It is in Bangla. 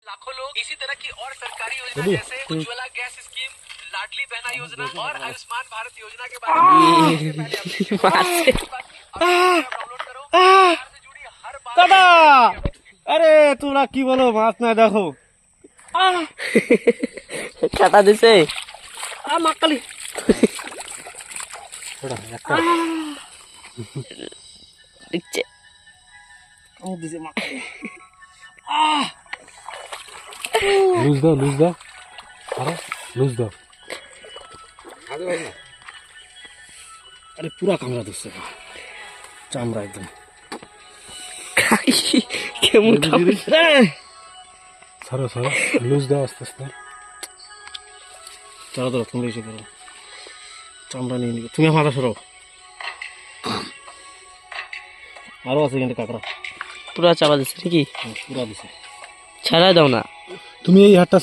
लाखों लोग इसी तरह की और सरकारी योजना जैसे उज्ज्वला गैस स्कीम, लाडली बहना योजना और आयुष्मान भारत योजना के बारे में डाउनलोड करो। से जुड़ी हर बात দাদা আরে তোমরা কি বলো মাছ না দেখো কাটা দিছে মাকালি দেখছে দিছে মাকালি লুজ দাও আরে লুজ দাও আরে পুরা কামড়া দিচ্ছে চামড়া একদম কেমন সরো লুজ দাও আস্তে আস্তে চলো ধরো তুমি এসে করো চামড়া নিয়ে নিবে তুমি মাথা সরো আরো আছে কিন্তু কাঁকড়া পুরা চাপা দিছে নাকি পুরা দিছে ছাড়া দাও না তুমি এই হাতটা